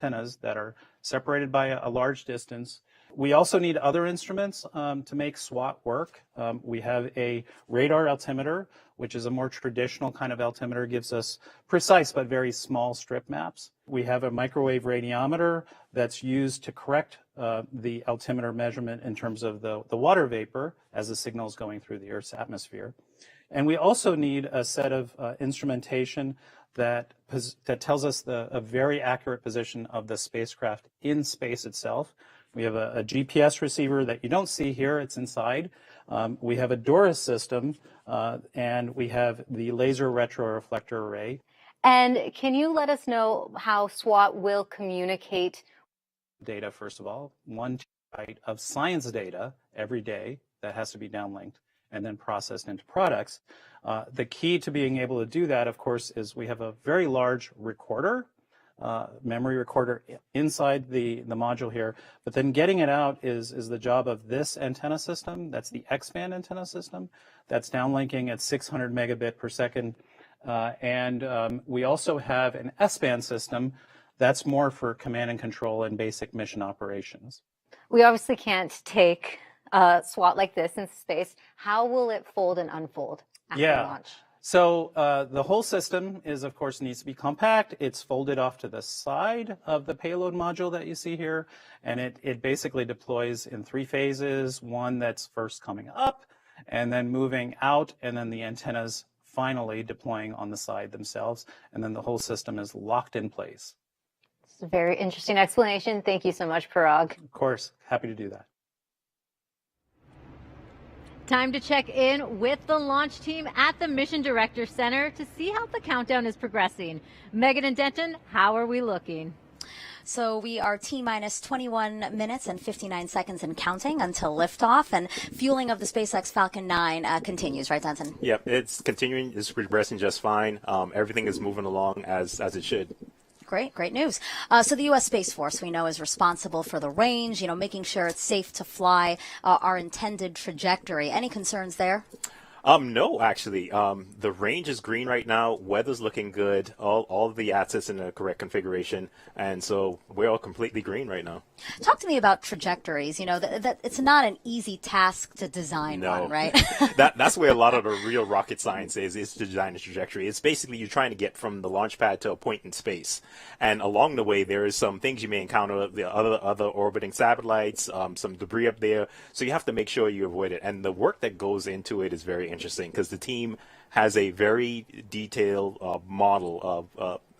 antennas that are separated by a large distance. We also need other instruments to make SWOT work. We have a radar altimeter, which is a more traditional kind of altimeter, gives us precise but very small strip maps. We have a microwave radiometer that's used to correct the altimeter measurement in terms of the water vapor as the signal is going through the Earth's atmosphere. And we also need a set of instrumentation that tells us a very accurate position of the spacecraft in space itself. We have a GPS receiver that you don't see here, it's inside. We have a DORIS system, and we have the laser retroreflector array. And can you let us know how SWOT will communicate? Data, first of all, 1 terabyte of science data every day that has to be downlinked and then processed into products. The key to being able to do that, of course, is we have a very large recorder, memory recorder inside the module here, but then getting it out is the job of this antenna system. That's the X-band antenna system that's downlinking at 600 megabit per second. And we also have an S-band system that's more for command and control and basic mission operations. We obviously can't take a SWOT like this in space. How will it fold and unfold after launch? So the whole system is, of course, needs to be compact. It's folded off to the side of the payload module that you see here, and it basically deploys in 3 phases. One that's first coming up, and then moving out, and then the antennas finally deploying on the side themselves, and then the whole system is locked in place. It's a very interesting explanation. Thank you so much, Parag. Of course, happy to do that. Time to check in with the launch team at the Mission Director Center to see how the countdown is progressing. Megan and Denton, how are we looking? So we are T-minus 21 minutes and 59 seconds and counting until liftoff, and fueling of the SpaceX Falcon 9 continues, right, Denton? Yep, it's continuing. It's progressing just fine. Everything is moving along as it should. Great news. So the U.S. Space Force, we know, is responsible for the range, making sure it's safe to fly our intended trajectory. Any concerns there? No, actually. The range is green right now. Weather's looking good. All of the assets in the correct configuration. And so we're all completely green right now. Talk to me about trajectories. That it's not an easy task to design one, right? That's where a lot of the real rocket science is to design a trajectory. It's basically you're trying to get from the launch pad to a point in space. And along the way, there is some things you may encounter, the other orbiting satellites, some debris up there. So you have to make sure you avoid it. And the work that goes into it is very interesting because the team has a very detailed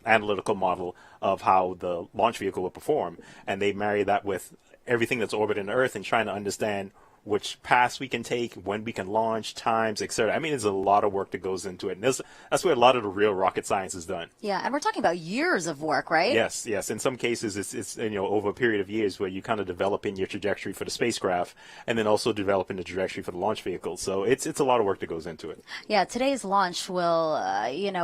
analytical model of how the launch vehicle will perform, and they marry that with everything that's orbiting the Earth and trying to understand which paths we can take, when we can launch, times, etc. I mean, there's a lot of work that goes into it, and that's where a lot of the real rocket science is done. Yeah, and we're talking about years of work, right? Yes. In some cases, it's over a period of years where you kind of developing your trajectory for the spacecraft, and then also developing the trajectory for the launch vehicle. So it's a lot of work that goes into it. Yeah, today's launch will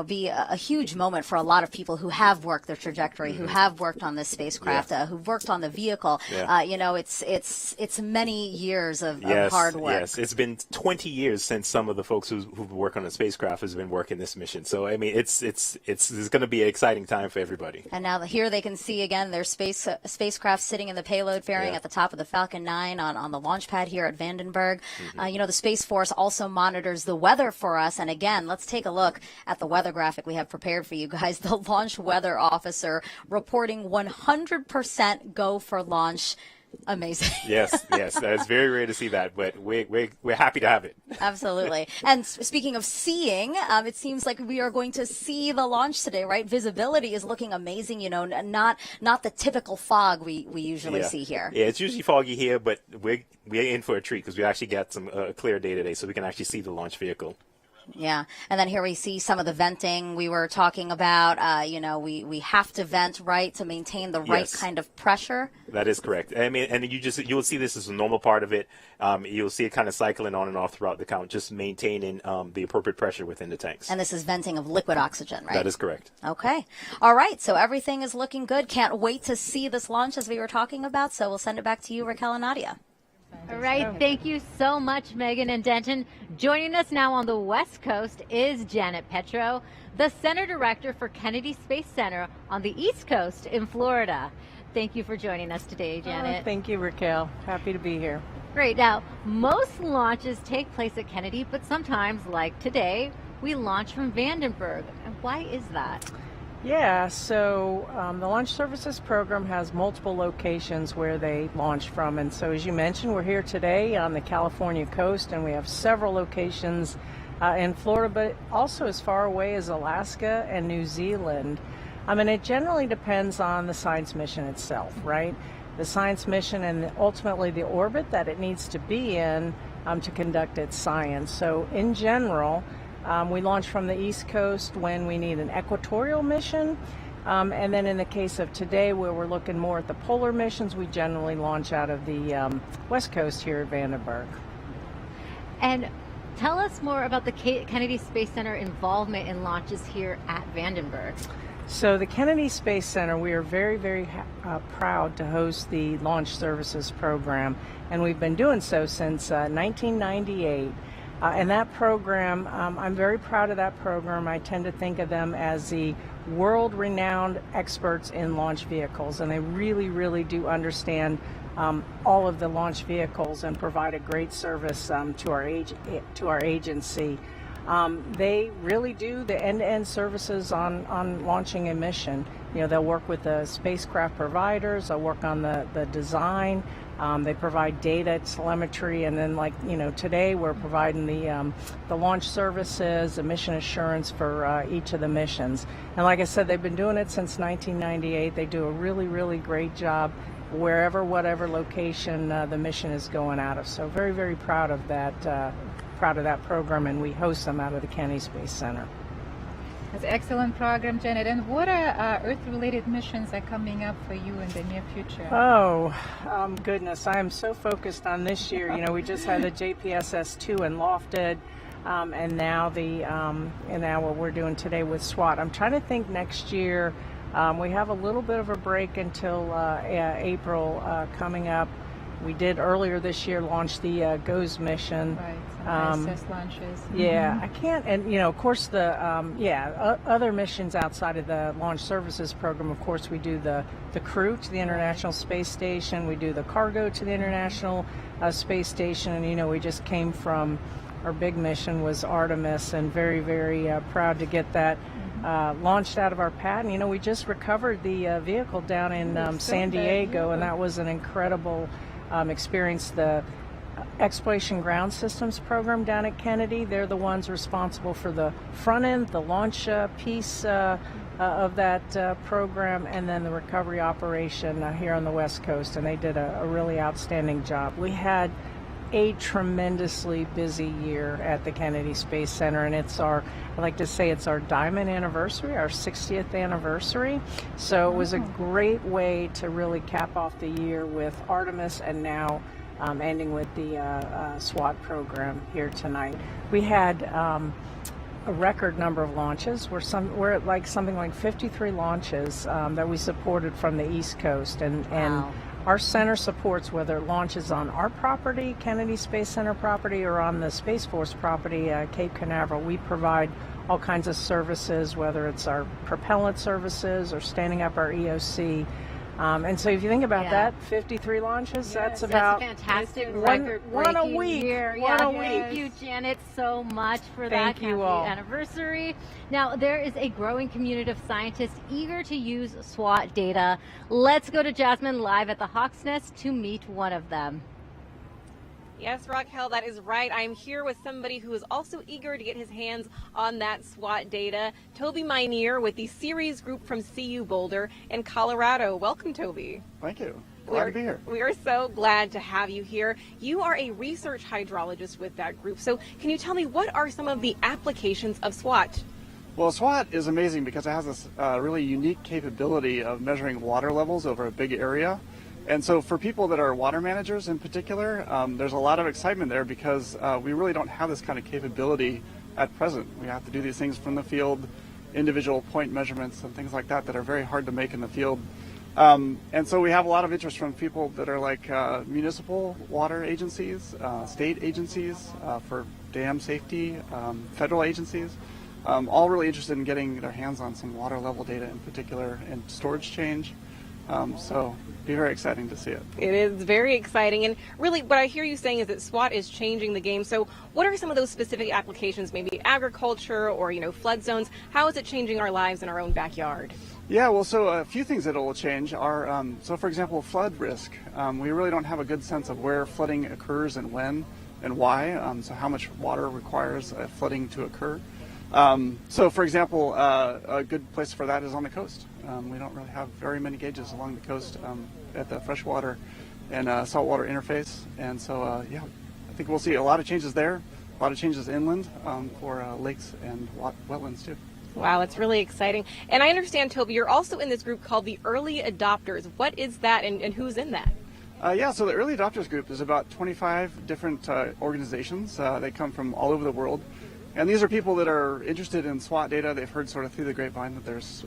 be a huge moment for a lot of people who have worked their trajectory, who have worked on this spacecraft, who've worked on the vehicle. Yeah. It's many years of hard work. Yes, it's been 20 years since some of the folks who work on the spacecraft has been working this mission. So I mean, it's going to be an exciting time for everybody. And now here they can see again their spacecraft sitting in the payload fairing at the top of the Falcon 9 on the launch pad here at Vandenberg. The Space Force also monitors the weather for us. And again, let's take a look at the weather graphic we have prepared for you guys. The launch weather officer reporting 100% go for launch. Amazing. Yes, it's very rare to see that, but we're happy to have it. Absolutely. And speaking of seeing, it seems like we are going to see the launch today, right? Visibility is looking amazing. Not the typical fog we usually see here. Yeah, it's usually foggy here, but we're in for a treat because we actually got some clear day today, so we can actually see the launch vehicle. Yeah, and then here we see some of the venting we were talking about. We have to vent, right, to maintain the right kind of pressure. That is correct. I mean, and you'll see this as a normal part of it. You'll see it kind of cycling on and off throughout the count, just maintaining the appropriate pressure within the tanks. And this is venting of liquid oxygen, right? That is correct. Okay. All right, so everything is looking good. Can't wait to see this launch as we were talking about. So we'll send it back to you, Raquel and Nadia. All right, thank you so much, Megan and Denton. Joining us now on the West Coast is Janet Petro, the Center Director for Kennedy Space Center on the East Coast in Florida. Thank you for joining us today, Janet. Thank you, Raquel. Happy to be here. Great. Now, most launches take place at Kennedy, but sometimes, like today, we launch from Vandenberg. And why is that? Yeah, so the Launch Services Program has multiple locations where they launch from. And so, as you mentioned, we're here today on the California coast, and we have several locations in Florida, but also as far away as Alaska and New Zealand. I mean, it generally depends on the science mission itself, right? The science mission and ultimately the orbit that it needs to be in to conduct its science. So, in general, we launch from the East Coast when we need an equatorial mission. And then in the case of today, where we're looking more at the polar missions, we generally launch out of the West Coast here at Vandenberg. And tell us more about the Kennedy Space Center involvement in launches here at Vandenberg. So the Kennedy Space Center, we are very, very proud to host the Launch Services Program, and we've been doing so since 1998. And that program, I'm very proud of that program. I tend to think of them as the world-renowned experts in launch vehicles, and they really, really do understand all of the launch vehicles and provide a great service to our agency. They really do the end-to-end services on launching a mission. You know, they'll work with the spacecraft providers, they'll work on the design, they provide data, telemetry, and then, like, you know, today we're providing the launch services, the mission assurance for each of the missions. And like I said, they've been doing it since 1998. They do a really, really great job wherever, whatever location the mission is going out of. So very, very proud of that program, and we host them out of the Kennedy Space Center. That's an excellent program, Janet. And what Earth-related missions are coming up for you in the near future? Oh, goodness, I am so focused on this year. You know, we just had the JPSS-2 in Lofted, and now what we're doing today with SWOT. I'm trying to think next year. We have a little bit of a break until April coming up. We did earlier this year launch the GOES mission. Right, ISS launches. Yeah, I can't, and you know, of course, the other missions outside of the Launch Services Program. Of course, we do the crew to the International Space Station. We do the cargo to the International Space Station, and you know, we just came from our big mission was Artemis, and very, very proud to get that launched out of our pad. And you know, we just recovered the vehicle down in San Diego, and that was an incredible experience. The Exploration Ground Systems program down at Kennedy, they're the ones responsible for the front end, the launch piece of that program, and then the recovery operation here on the West Coast, and they did a really outstanding job. We had a tremendously busy year at the Kennedy Space Center, and I like to say it's our diamond anniversary, our 60th anniversary. So it was a great way to really cap off the year with Artemis, and now ending with the SWOT program here tonight. We had a record number of launches. We're at like something like 53 launches that we supported from the East Coast, and Wow. Our center supports whether it launches on our property, Kennedy Space Center property, or on the Space Force property, Cape Canaveral. We provide all kinds of services, whether it's our propellant services or standing up our EOC. And so if you think about that, 53 launches, that's about That's a fantastic one record-breaking a week. year. One Yeah, a week. Thank you, Janet, so much for Thank that you happy all. anniversary. Now, there is a growing community of scientists eager to use SWOT data. Let's go to Jasmine live at the Hawk's Nest to meet one of them. Yes, Raquel, that is right. I'm here with somebody who is also eager to get his hands on that SWOT data. Toby Minear with the Series Group from CU Boulder in Colorado. Welcome, Toby. Thank you. Glad to be here. We are so glad to have you here. You are a research hydrologist with that group. So can you tell me what are some of the applications of SWOT? Well, SWOT is amazing because it has this really unique capability of measuring water levels over a big area. And so for people that are water managers in particular, there's a lot of excitement there because we really don't have this kind of capability at present. We have to do these things from the field, individual point measurements and things like that that are very hard to make in the field And so we have a lot of interest from people that are like municipal water agencies, state agencies for dam safety, federal agencies, all really interested in getting their hands on some water level data in particular and storage change. So be very exciting to see it. It is very exciting, and really what I hear you saying is that SWOT is changing the game. So what are some of those specific applications, maybe agriculture or, flood zones? How is it changing our lives in our own backyard? Yeah, well, so a few things that will change are, so for example, flood risk. We really don't have a good sense of where flooding occurs and when and why, so how much water requires flooding to occur. So for example, a good place for that is on the coast. We don't really have very many gauges along the coast at the freshwater and saltwater interface. And so, yeah, I think we'll see a lot of changes there, a lot of changes inland for lakes and wetlands too. Wow, it's really exciting. And I understand, Toby, you're also in this group called the Early Adopters. What is that and who's in that? Yeah, so the Early Adopters group is about 25 different organizations. They come from all over the world. And these are people that are interested in SWOT data. They've heard sort of through the grapevine that there's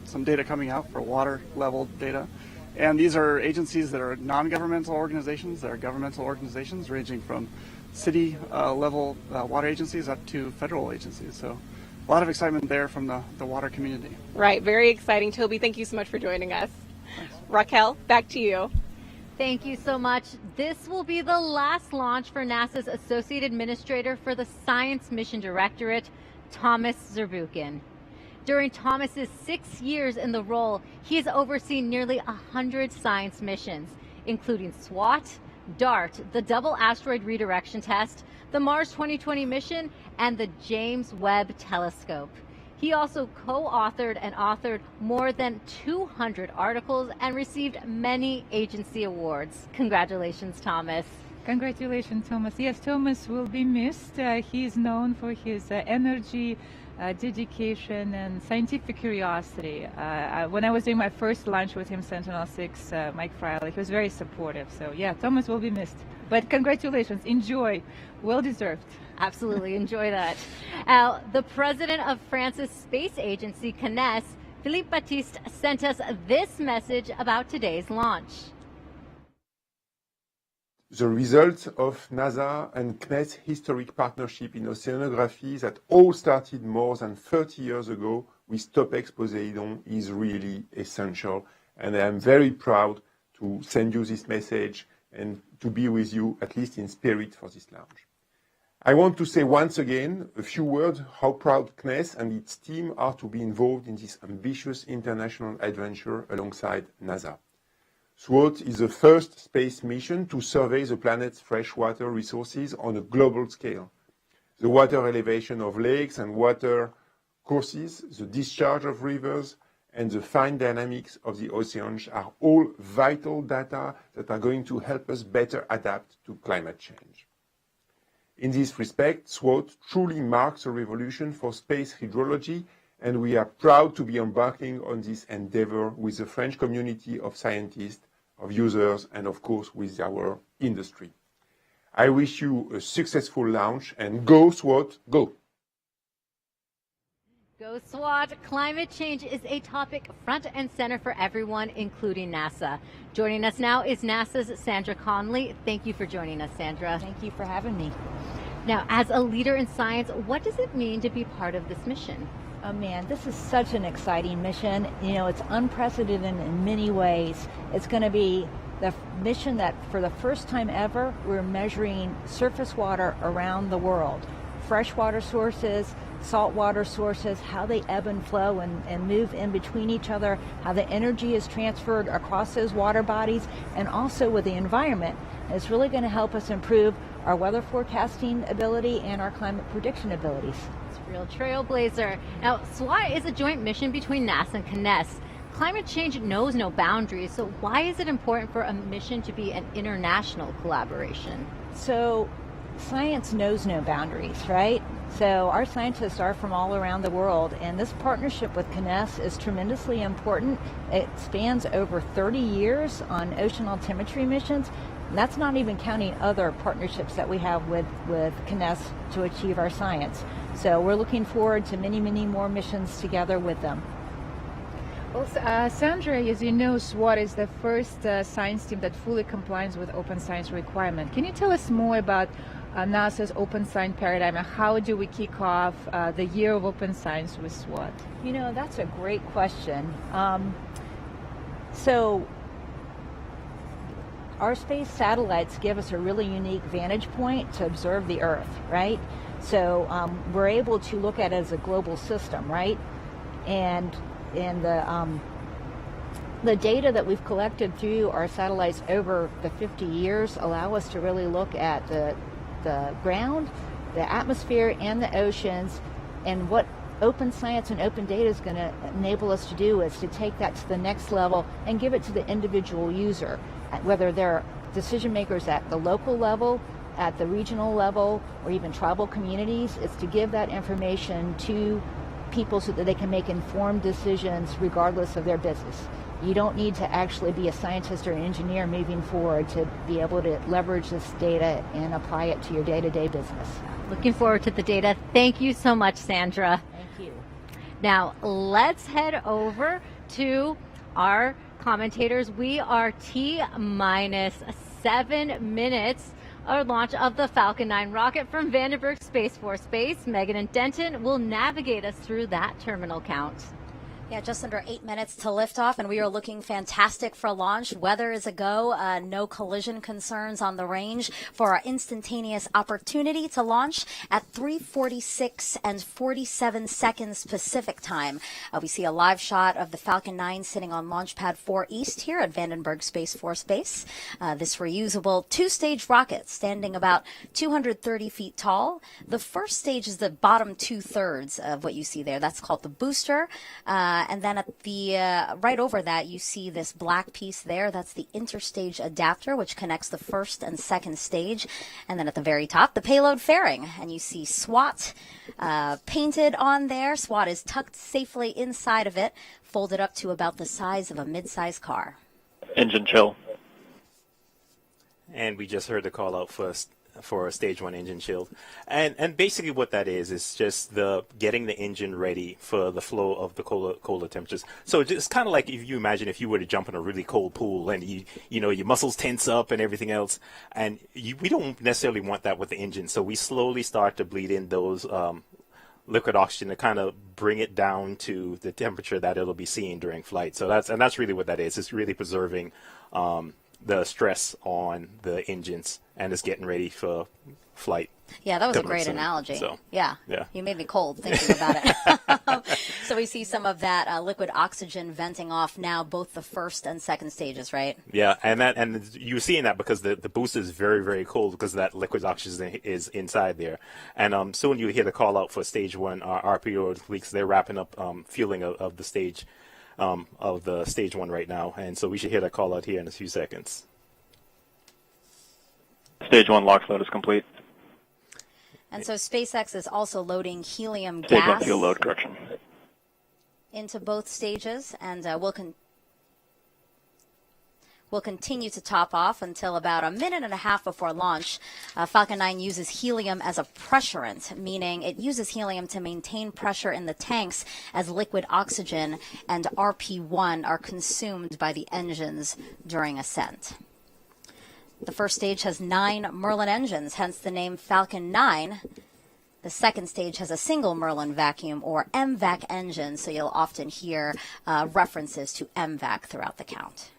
some data coming out for water level data. And these are agencies that are non-governmental organizations. They're governmental organizations ranging from city level water agencies up to federal agencies. So a lot of excitement there from the water community. Right, very exciting. Toby, thank you so much for joining us. Thanks. Raquel, back to you. Thank you so much. This will be the last launch for NASA's Associate Administrator for the Science Mission Directorate, Thomas Zurbuchen. During Thomas's 6 years in the role, he has overseen nearly 100 science missions, including SWOT, DART, the Double Asteroid Redirection Test, the Mars 2020 mission, and the James Webb Telescope. He also co-authored and authored more than 200 articles and received many agency awards. Congratulations, Thomas. Congratulations, Thomas. Yes, Thomas will be missed. He is known for his energy, dedication, and scientific curiosity. When I was doing my first lunch with him, Sentinel-6, Mike Friley, he was very supportive. So yeah, Thomas will be missed. But congratulations, enjoy, well deserved. Absolutely, enjoy that. The president of France's space agency, CNES, Philippe Baptiste, sent us this message about today's launch. The result of NASA and CNES historic partnership in oceanography that all started more than 30 years ago with Topex Poseidon is really essential. And I am very proud to send you this message and to be with you, at least in spirit, for this launch. I want to say once again a few words how proud CNES and its team are to be involved in this ambitious international adventure alongside NASA. SWOT is the first space mission to survey the planet's freshwater resources on a global scale. The water elevation of lakes and water courses, the discharge of rivers, and the fine dynamics of the oceans are all vital data that are going to help us better adapt to climate change. In this respect, SWOT truly marks a revolution for space hydrology, and we are proud to be embarking on this endeavor with the French community of scientists, of users, and of course with our industry. I wish you a successful launch, and go SWOT, go! Go SWOT! Climate change is a topic front and center for everyone, including NASA. Joining us now is NASA's Sandra Conley. Thank you for joining us, Sandra. Thank you for having me. Now, as a leader in science, what does it mean to be part of this mission? Oh man, this is such an exciting mission. You know, it's unprecedented in many ways. It's going to be the mission that for the first time ever, we're measuring surface water around the world. Freshwater sources, saltwater sources, how they ebb and flow and move in between each other, how the energy is transferred across those water bodies, and also with the environment. It's really going to help us improve our weather forecasting ability and our climate prediction abilities. It's a real trailblazer. Now, SWOT is a joint mission between NASA and CNES. Climate change knows no boundaries, so why is it important for a mission to be an international collaboration? So, science knows no boundaries, right? So our scientists are from all around the world, and this partnership with CNES is tremendously important. It spans over 30 years on ocean altimetry missions. And that's not even counting other partnerships that we have with CNES to achieve our science. So we're looking forward to many, many more missions together with them. Well, Sandra, as you know, SWOT is the first science team that fully complies with open science requirement. Can you tell us more about NASA's open science paradigm and how do we kick off the year of open science with SWOT? You know, that's a great question. So our space satellites give us a really unique vantage point to observe the Earth, right? So we're able to look at it as a global system, right? And the data that we've collected through our satellites over the 50 years allow us to really look at the ground, the atmosphere, and the oceans. And what open science and open data is going to enable us to do is to take that to the next level and give it to the individual user, whether they're decision makers at the local level, at the regional level, or even tribal communities. It's to give that information to people so that they can make informed decisions regardless of their business. You don't need to actually be a scientist or an engineer moving forward to be able to leverage this data and apply it to your day-to-day business. Looking forward to the data. Thank you so much, Sandra. Thank you. Now, let's head over to our commentators. We are T-minus 7 minutes our launch of the Falcon 9 rocket from Vandenberg Space Force Base. Megan and Denton will navigate us through that terminal count. Yeah, just under 8 minutes to liftoff, and we are looking fantastic for launch. Weather is a go. No collision concerns on the range for our instantaneous opportunity to launch at 3:46 and 47 seconds Pacific time. We see a live shot of the Falcon 9 sitting on Launch Pad 4 East here at Vandenberg Space Force Base. This reusable two-stage rocket standing about 230 feet tall. The first stage is the bottom two-thirds of what you see there. That's called the booster. And then at the right over that, you see this black piece there. That's the interstage adapter, which connects the first and second stage. And then at the very top, the payload fairing. And you see SWOT painted on there. SWOT is tucked safely inside of it, folded up to about the size of a mid-size car. Engine chill. And we just heard the call out for a stage 1 engine shield, and basically what that is just the getting the engine ready for the flow of the colder temperatures. So it's kind of like if you imagine if you were to jump in a really cold pool and you know your muscles tense up and everything else, and we don't necessarily want that with the engine. So we slowly start to bleed in those liquid oxygen to kind of bring it down to the temperature that it'll be seeing during flight. So that's really what that is. It's really preserving the stress on the engines, and it's getting ready for flight. Yeah, that was a great analogy. So, yeah, you made me cold thinking about it. So we see some of that liquid oxygen venting off now, both the first and second stages, right? Yeah, and you're seeing that because the booster is very, very cold because that liquid oxygen is inside there. And soon you'll hear the call out for stage 1 RPO leaks. They're wrapping up fueling of the stage. Of the stage 1 right now, and so we should hear that call out here in a few seconds. Stage 1 LOX load is complete. And so SpaceX is also loading helium Stage 1 gas fuel load, correction. into both stages, and we'll continue to top off until about a minute and a half before launch. Falcon 9 uses helium as a pressurant, meaning it uses helium to maintain pressure in the tanks as liquid oxygen and RP1 are consumed by the engines during ascent. The first stage has 9 Merlin engines, hence the name Falcon 9. The second stage has a single Merlin vacuum or MVAC engine, so you'll often hear references to MVAC throughout the count.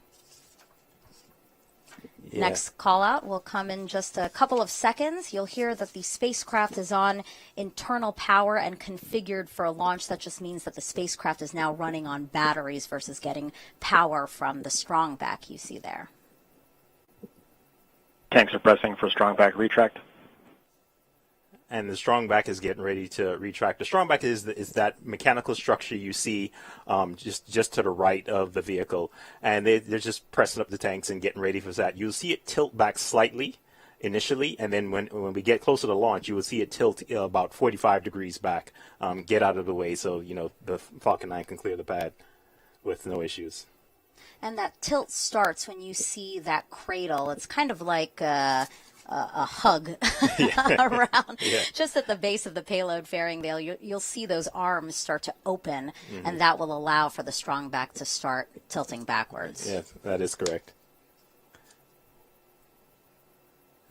Yeah. Next call out will come in just a couple of seconds. You'll hear that the spacecraft is on internal power and configured for a launch. That just means that the spacecraft is now running on batteries versus getting power from the strong back you see there. Tanks are pressing for strong back retract. And the strong back is getting ready to retract. The strong back is that mechanical structure you see just to the right of the vehicle, and they're just pressing up the tanks and getting ready for that. You'll see it tilt back slightly initially, and then when we get closer to launch, you will see it tilt about 45 degrees back, get out of the way so the Falcon 9 can clear the pad with no issues. And that tilt starts when you see that cradle. It's kind of like a hug around. Yeah. Just at the base of the payload fairing veil, you'll see those arms start to open, and that will allow for the strong back to start tilting backwards. Yes, that is correct.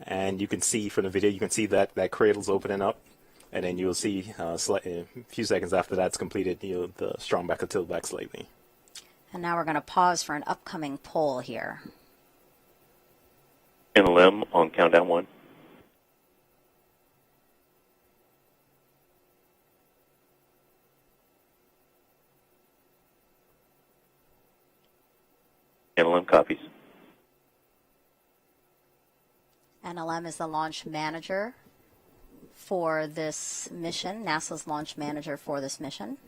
And you can see from the video, you can see that cradle's opening up, and then you'll see a few seconds after that's completed, the strong back will tilt back slightly. And now we're going to pause for an upcoming poll here. NLM on countdown 1. NLM copies. NLM is the launch manager for this mission, NASA's launch manager for this mission.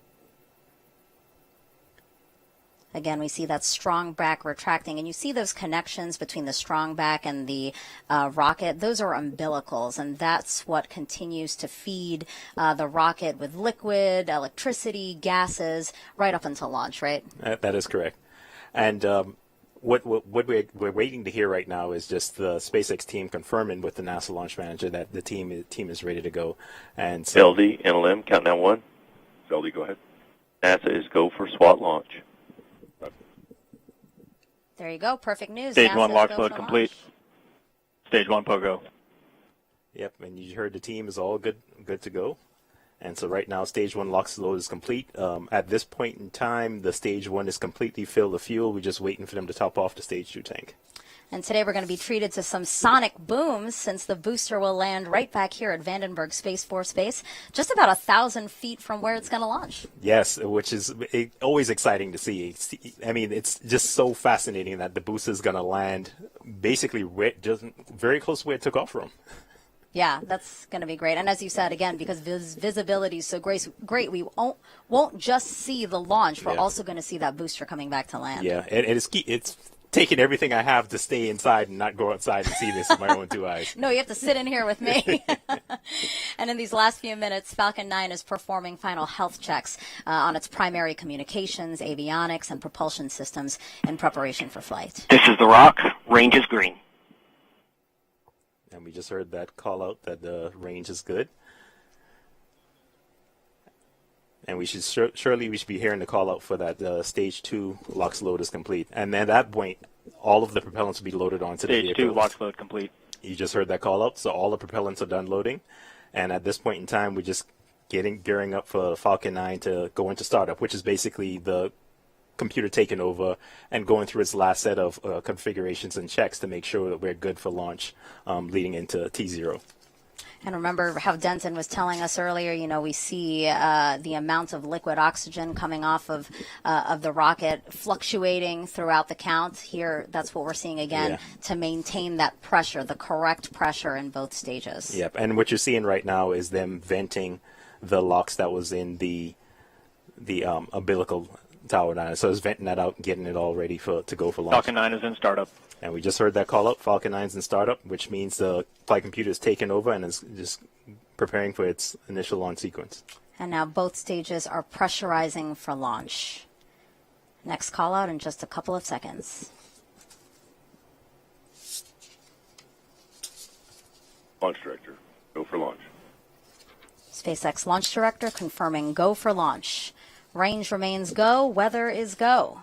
Again, we see that strong back retracting, and you see those connections between the strong back and the rocket. Those are umbilicals, and that's what continues to feed the rocket with liquid, electricity, gases, right up until launch, right? That is correct. And what we're waiting to hear right now is just the SpaceX team confirming with the NASA launch manager that the team is ready to go. And so, LD, NLM, countdown 1. LD, go ahead. NASA is go for SWOT launch. There you go. Perfect news. Stage NASA 1 is launch go load for complete. Stage 1 POGO. Yep, and you heard the team is all good to go. And so right now, Stage 1 LOX load is complete. At this point in time, the Stage 1 is completely filled with fuel. We're just waiting for them to top off the Stage 2 tank. And today we're going to be treated to some sonic booms since the booster will land right back here at Vandenberg Space Force Base, just about 1,000 feet from where it's going to launch. Yes, which is always exciting to see. I mean, it's just so fascinating that the booster is going to land basically just very close to where it took off from. Yeah, that's going to be great. And as you said, again, because visibility is so great, we won't just see the launch. We're also going to see that booster coming back to land. Yeah, and it's taking everything I have to stay inside and not go outside and see this with my own two eyes. No, you have to sit in here with me. And in these last few minutes, Falcon 9 is performing final health checks on its primary communications, avionics, and propulsion systems in preparation for flight. This is The Rock. Range is green. And we just heard that call out that the range is good. And we should surely we should be hearing the call out for that Stage 2 LOX load is complete. And at that point, all of the propellants will be loaded onto the vehicle. Stage 2 LOX load complete. You just heard that call out, so all the propellants are done loading. And at this point in time, we're just gearing up for Falcon 9 to go into startup, which is basically the computer taking over and going through its last set of configurations and checks to make sure that we're good for launch leading into T0. And remember how Denton was telling us earlier, we see the amount of liquid oxygen coming off of the rocket fluctuating throughout the count. Here, that's what we're seeing again to maintain that pressure, the correct pressure in both stages. Yep, and what you're seeing right now is them venting the LOX that was in the umbilical tower 9. So it's venting that out and getting it all ready to go for launch. Falcon 9 is in startup. And we just heard that call out. Falcon 9 is in startup, which means the flight computer is taking over and is just preparing for its initial launch sequence. And now both stages are pressurizing for launch. Next call out in just a couple of seconds. Launch director, go for launch. SpaceX launch director confirming go for launch. Range remains go, weather is go.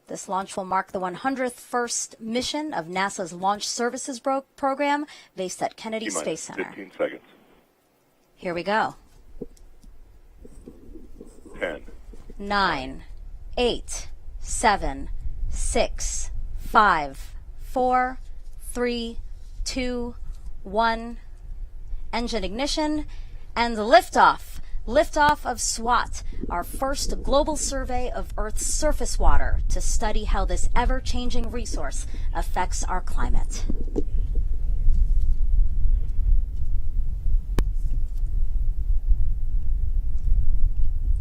This launch will mark the 101st mission of NASA's Launch Services Program based at Kennedy Space Center. 15 seconds. Here we go. 10. 9, 8, 7, 6, 5, 4, 3, 2, 1. Engine ignition and liftoff. Liftoff of SWOT, our first global survey of Earth's surface water to study how this ever-changing resource affects our climate.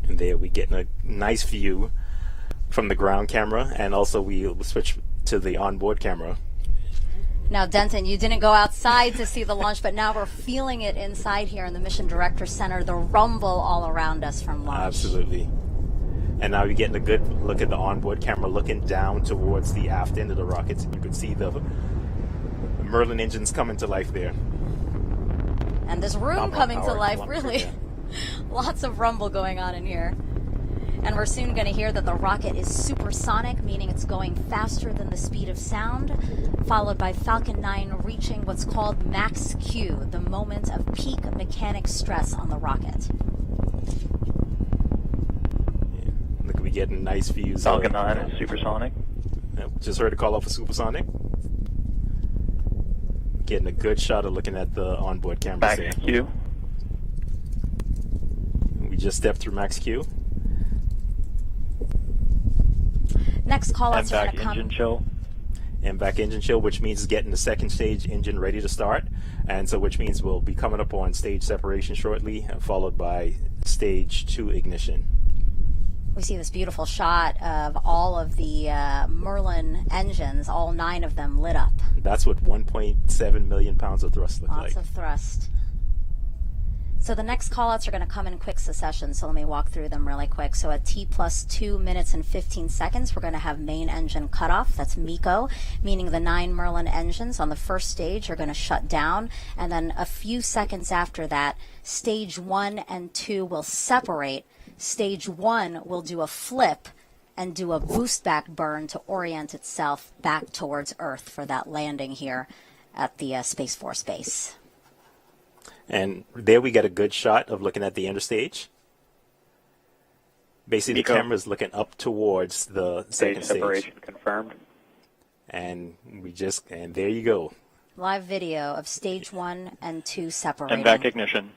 And there we get a nice view from the ground camera, and also we switch to the onboard camera. Now, Denton, you didn't go outside to see the launch, but now we're feeling it inside here in the Mission Director Center, the rumble all around us from launch. Absolutely. And now you're getting a good look at the onboard camera looking down towards the aft end of the rockets. You can see the Merlin engines coming to life there. And this room coming to life, really. Yeah. Lots of rumble going on in here. And we're soon going to hear that the rocket is supersonic, meaning it's going faster than the speed of sound, followed by Falcon 9 reaching what's called max Q, the moment of peak mechanic stress on the rocket. Yeah. Look, we're getting nice views. Falcon 9 is supersonic. Just heard a call off for supersonic. Getting a good shot of looking at the onboard cameras Max there. Q. We just stepped through max Q. Next call-outs are going to come. Engine chill. And back engine chill, which means getting the second stage engine ready to start. And so which means we'll be coming up on stage separation shortly, followed by stage 2 ignition. We see this beautiful shot of all of the Merlin engines, all 9 of them lit up. That's what 1.7 million pounds of thrust look like. Lots of thrust. So the next callouts are going to come in quick succession, so let me walk through them really quick. So at T plus 2 minutes and 15 seconds, we're going to have main engine cutoff. That's MECO, meaning the 9 Merlin engines on the first stage are going to shut down. And then a few seconds after that, stage 1 and 2 will separate. Stage 1 will do a flip and do a boost back burn to orient itself back towards Earth for that landing here at the Space Force base. And there we get a good shot of looking at the interstage. Basically, the camera's looking up towards the second stage. Separation confirmed. And there you go. Live video of stage 1 and 2 separating. MVAC ignition.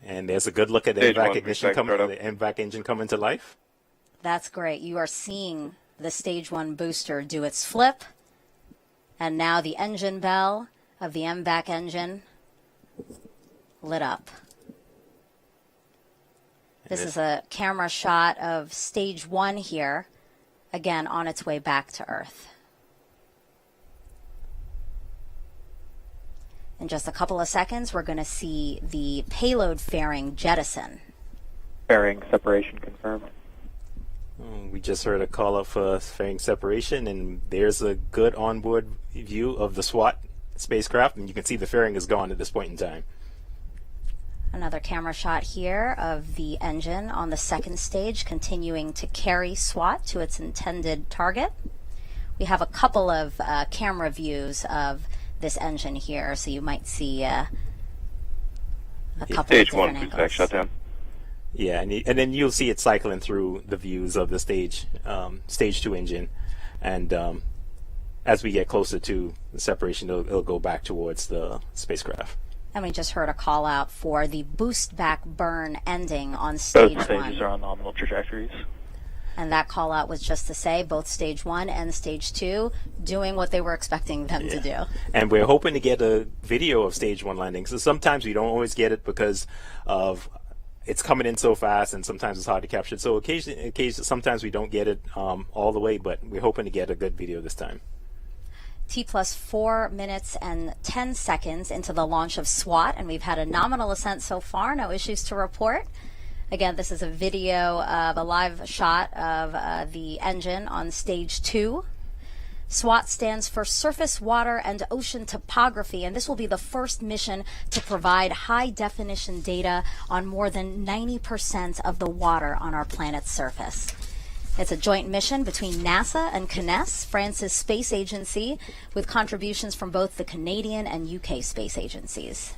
And there's a good look at the MVAC ignition coming, the MVAC engine coming to life. That's great. You are seeing the stage 1 booster do its flip. And now the engine bell of the MVAC engine lit up. This is a camera shot of stage 1 here, again on its way back to Earth. In just a couple of seconds, we're going to see the payload fairing jettison. Fairing separation confirmed. We just heard a call up for fairing separation, and there's a good onboard view of the SWOT spacecraft, and you can see the fairing is gone at this point in time. Another camera shot here of the engine on the second stage continuing to carry SWOT to its intended target. We have a couple of camera views of this engine here, so you might see a couple of different angles. Stage 1 shutdown. Yeah, and then you'll see it cycling through the views of the stage 2 engine, and as we get closer to the separation, it'll go back towards the spacecraft. And we just heard a call out for the boost back burn ending on stage 1. Both stages are on nominal trajectories. And that call out was just to say both stage 1 and stage 2 doing what they were expecting them to do. And we're hoping to get a video of stage 1 landing. So sometimes we don't always get it because of it's coming in so fast, and sometimes it's hard to capture it. So occasionally sometimes we don't get it all the way, but we're hoping to get a good video this time. T plus 4 minutes and 10 seconds into the launch of SWOT, and we've had a nominal ascent so far, no issues to report. Again, this is a video of a live shot of the engine on stage 2. SWOT stands for Surface, Water, and Ocean Topography, and this will be the first mission to provide high-definition data on more than 90% of the water on our planet's surface. It's a joint mission between NASA and CNES, France's space agency, with contributions from both the Canadian and UK space agencies.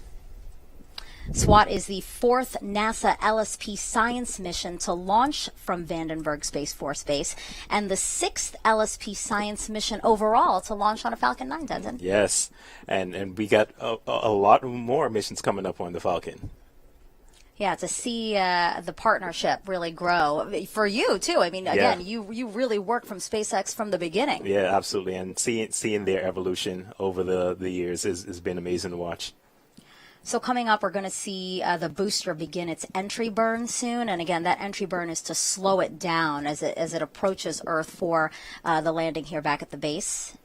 SWOT is the 4th NASA LSP science mission to launch from Vandenberg Space Force Base, and the 6th LSP science mission overall to launch on a Falcon 9, Denton. Yes, and we got a lot more missions coming up on the Falcon. Yeah, to see the partnership really grow for you too. I mean, again, you really worked from SpaceX from the beginning. Yeah, absolutely, and seeing their evolution over the years has been amazing to watch. So coming up, we're going to see the booster begin its entry burn soon, and again, that entry burn is to slow it down as it approaches Earth for the landing here back at the base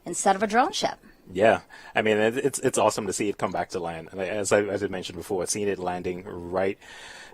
instead of a drone ship. Yeah, I mean, it's awesome to see it come back to land. As I mentioned before, seeing it landing right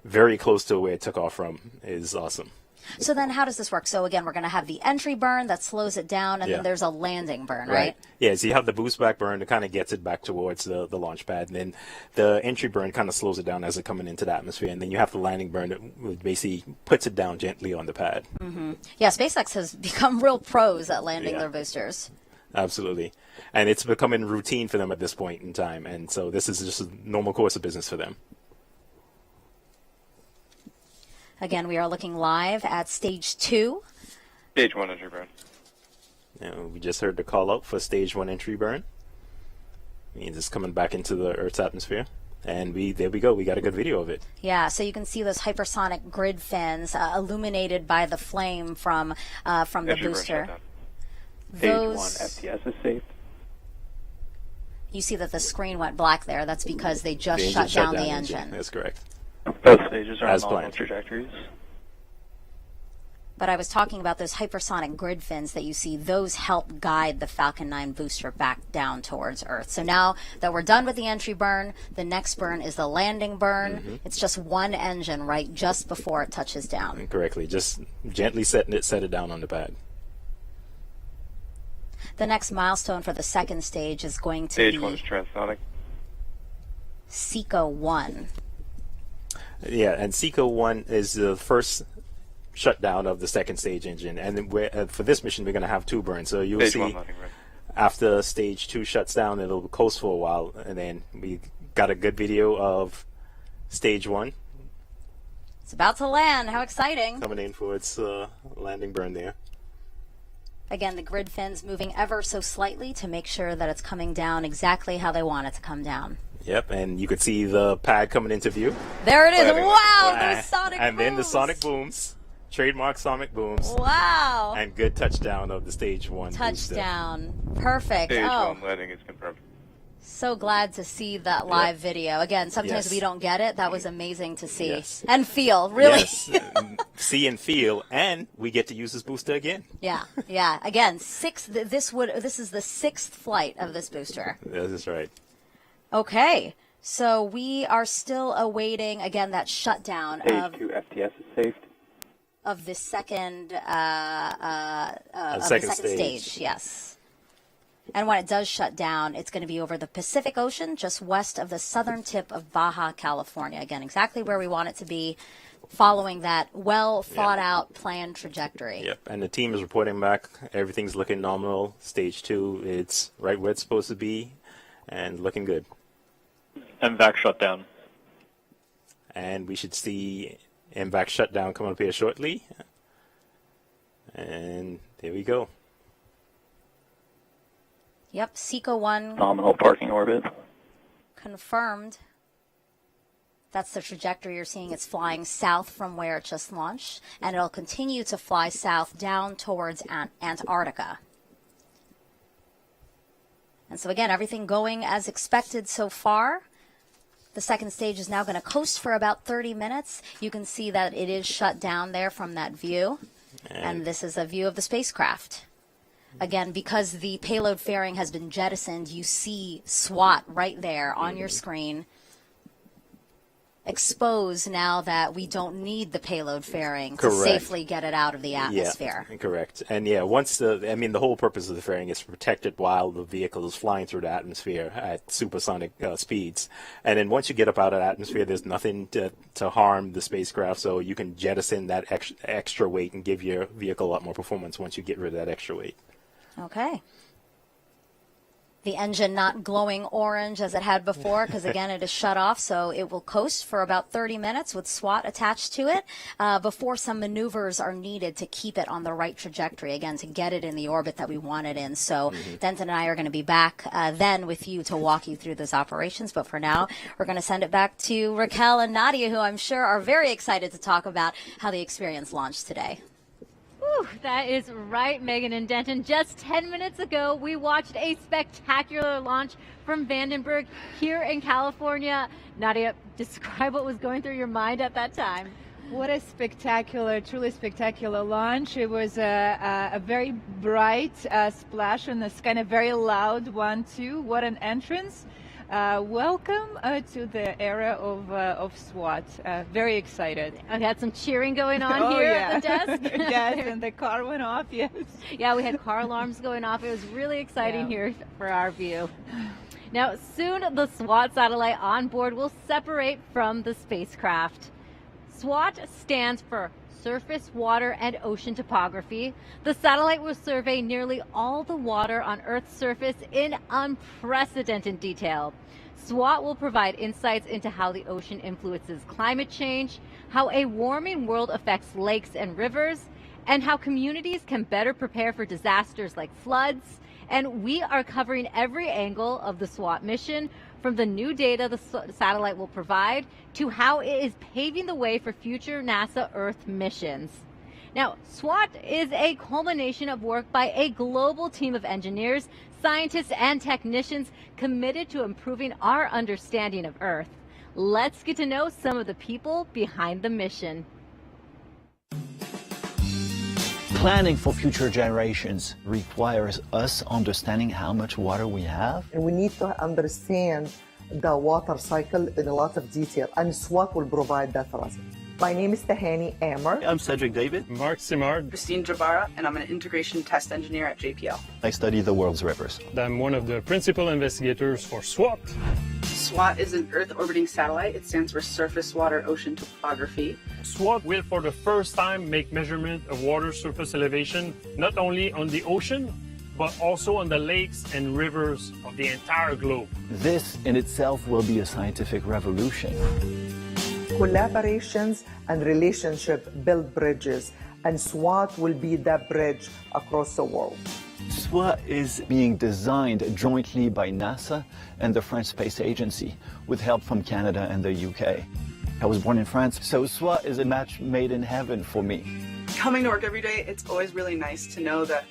very close to where it took off from is awesome. So then how does this work? So again, we're going to have the entry burn that slows it down, and then there's a landing burn, right? Yeah, so you have the boost back burn that kind of gets it back towards the launch pad, and then the entry burn kind of slows it down as it's coming into the atmosphere, and then you have the landing burn that basically puts it down gently on the pad. Mm-hmm. Yeah, SpaceX has become real pros at landing their boosters. Absolutely. And it's becoming routine for them at this point in time, and so this is just a normal course of business for them. Again, we are looking live at stage 2. Stage 1 entry burn. We just heard the call out for stage 1 entry burn. Means it's coming back into the Earth's atmosphere. And there we go. We got a good video of it. Yeah, so you can see those hypersonic grid fins illuminated by the flame from the booster. Stage 1 FTS is safe. You see that the screen went black there. That's because they just shut down the engine. That's correct. Both stages are As on normal planned. trajectories. But I was talking about those hypersonic grid fins that you see. Those help guide the Falcon 9 booster back down towards Earth. So now that we're done with the entry burn, the next burn is the landing burn. Mm-hmm. It's just one engine, right, just before it touches down. Correctly. Just gently set it down on the pad. The next milestone for the second stage is going to Stage be 1 is transonic. SECO 1. Yeah, and SECO 1 is the first shutdown of the second stage engine. And for this mission, we're going to have 2 burns. So you'll Stage see 1 landing burn. after stage 2 shuts down, it'll coast for a while. And then we got a good video of stage 1. It's about to land. How exciting. Coming in for its landing burn there. Again, the grid fins moving ever so slightly to make sure that it's coming down exactly how they want it to come down. Yep, and you could see the pad coming into view. There it is. Wow, those sonic And booms. then the sonic booms. Trademark sonic booms. Wow. And good touchdown of the stage 1 Touchdown. Perfect. Stage Oh, 1 landing is confirmed. so glad to see that live video. Again, sometimes Yes. we don't get it. That was amazing to see. Yes. And feel, really. Yes, see and feel, and we get to use this booster again. Yeah, yeah. Again, this is the 6th flight of this booster. That is right. Okay. So we are still awaiting, again, that shutdown Stage 2 FTS is safe. of the second second stage. Yes. And when it does shut down, it's going to be over the Pacific Ocean, just west of the southern tip of Baja California. Again, exactly where we want it to be, following that well thought out planned trajectory. Yep, and the team is reporting back. Everything's looking nominal. Stage 2, it's right where it's supposed to be, and looking good. MVAC shutdown. And we should see MVAC shutdown come up here shortly. And there we go. Yep, SECO 1 Nominal parking orbit. confirmed. That's the trajectory you're seeing. It's flying south from where it just launched, and it'll continue to fly south down towards Antarctica. And so again, everything going as expected so far. The second stage is now going to coast for about 30 minutes. You can see that it is shut down there from that view. And this is a view of the spacecraft. Again, because the payload fairing has been jettisoned, you see SWOT right there on your screen. Exposed now that we don't need the payload fairing to safely get it out of the atmosphere. Yeah, correct. And the whole purpose of the fairing is to protect it while the vehicle is flying through the atmosphere at supersonic speeds. And then once you get up out of the atmosphere, there's nothing to harm the spacecraft, so you can jettison that extra weight and give your vehicle a lot more performance once you get rid of that extra weight. Okay. The engine not glowing orange as it had before because, again, it is shut off, so it will coast for about 30 minutes with SWOT attached to it before some maneuvers are needed to keep it on the right trajectory, again, to get it in the orbit that we want it in. So Denton and I are going to be back then with you to walk you through those operations. But for now, we're going to send it back to Raquel and Nadia, who I'm sure are very excited to talk about how the experience launched today. Whew, that is right, Megan and Denton. Just 10 minutes ago, we watched a spectacular launch from Vandenberg here in California. Nadia, describe what was going through your mind at that time. What a spectacular, truly spectacular launch. It was a very bright splash and this kind of very loud one too. What an entrance. Welcome to the era of SWOT. Very excited. I had some cheering going on Oh, here yeah. at the desk. Yes, and the car went off, yes. Yeah, we had car alarms going off. It was really exciting here for our view. Now, soon the SWOT satellite on board will separate from the spacecraft. SWOT stands for Surface, Water, and Ocean Topography. The satellite will survey nearly all the water on Earth's surface in unprecedented detail. SWOT will provide insights into how the ocean influences climate change, how a warming world affects lakes and rivers, and how communities can better prepare for disasters like floods. And we are covering every angle of the SWOT mission, from the new data the satellite will provide to how it is paving the way for future NASA Earth missions. Now, SWOT is a culmination of work by a global team of engineers, scientists, and technicians committed to improving our understanding of Earth. Let's get to know some of the people behind the mission. Planning for future generations requires us understanding how much water we have. And we need to understand the water cycle in a lot of detail, and SWOT will provide that for us. My name is Tahani Amr. I'm Cedric David. Mark Simard. Christine Jabara, and I'm an integration test engineer at JPL. I study the world's rivers. I'm one of the principal investigators for SWOT. SWOT is an Earth orbiting satellite. It stands for Surface, Water, Ocean Topography. SWOT will for the first time make measurement of water surface elevation, not only on the ocean, but also on the lakes and rivers of the entire globe. This in itself will be a scientific revolution. Collaborations and relationship build bridges, and SWOT will be that bridge across the world. SWOT is being designed jointly by NASA and the French Space Agency, with help from Canada and the UK. I was born in France, so SWOT is a match made in heaven for me. Coming to work every day, it's always really nice to know that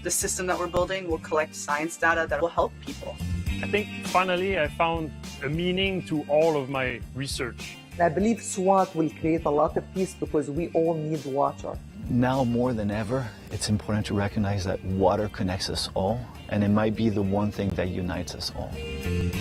the system that we're building will collect science data that will help people. I think finally I found a meaning to all of my research. I believe SWOT will create a lot of peace because we all need water. Now more than ever, it's important to recognize that water connects us all, and it might be the one thing that unites us all. You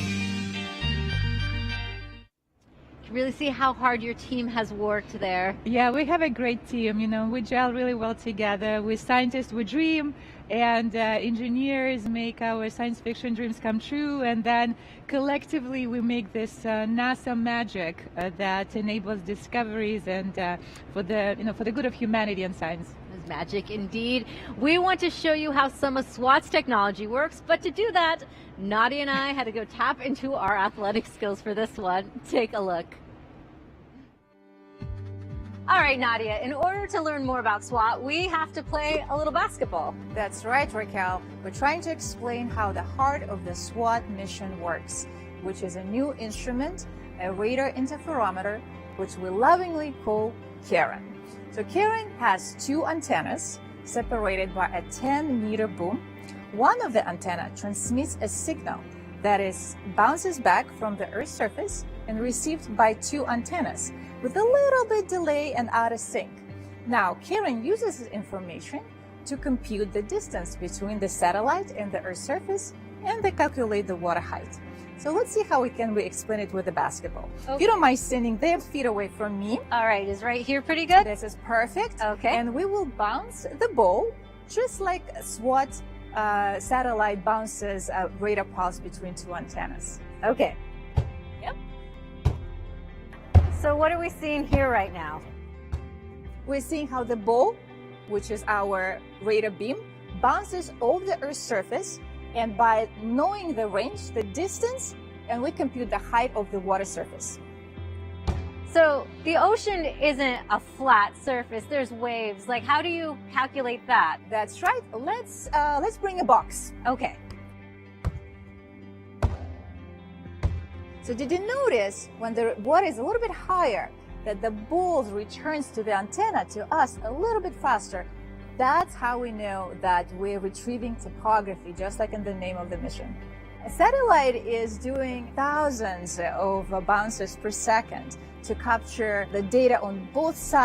can really see how hard your team has worked there. Yeah, we have a great team. You know, we gel really well together. With scientists, we dream, and engineers make our science fiction dreams come true. And then collectively, we make this NASA magic that enables discoveries and for the good of humanity and science. It's magic indeed. We want to show you how some of SWOT's technology works, but to do that, Nadia and I had to go tap into our athletic skills for this one. Take a look. All right, Nadia, in order to learn more about SWOT, we have to play a little basketball. That's right, Raquel. We're trying to explain how the heart of the SWOT mission works, which is a new instrument, a radar interferometer, which we lovingly call Karen. So Karen has two antennas separated by a 10-meter boom. One of the antenna transmits a signal that bounces back from the Earth's surface and received by two antennas with a little bit delay and out of sync. Now, Karen uses this information to compute the distance between the satellite and the Earth's surface, and they calculate the water height. So let's see how we explain it with the basketball. Okay. If you don't mind standing there, feet away from me. All right, is right here pretty good? This is perfect. Okay. And we will bounce the ball just like a SWOT satellite bounces a radar pulse between two antennas. Okay. Yep. So what are we seeing here right now? We're seeing how the ball, which is our radar beam, bounces over the Earth's surface, and by knowing the range, the distance, and we compute the height of the water surface. So the ocean isn't a flat surface, there's waves. Like, how do you calculate that? That's right. Let's bring a box. Okay. So did you notice when the water is a little bit higher that the ball returns to the antenna, to us, a little bit faster? That's how we know that we're retrieving topography, just like in the name of the mission. A satellite is doing thousands of bounces per second to capture the data on both sides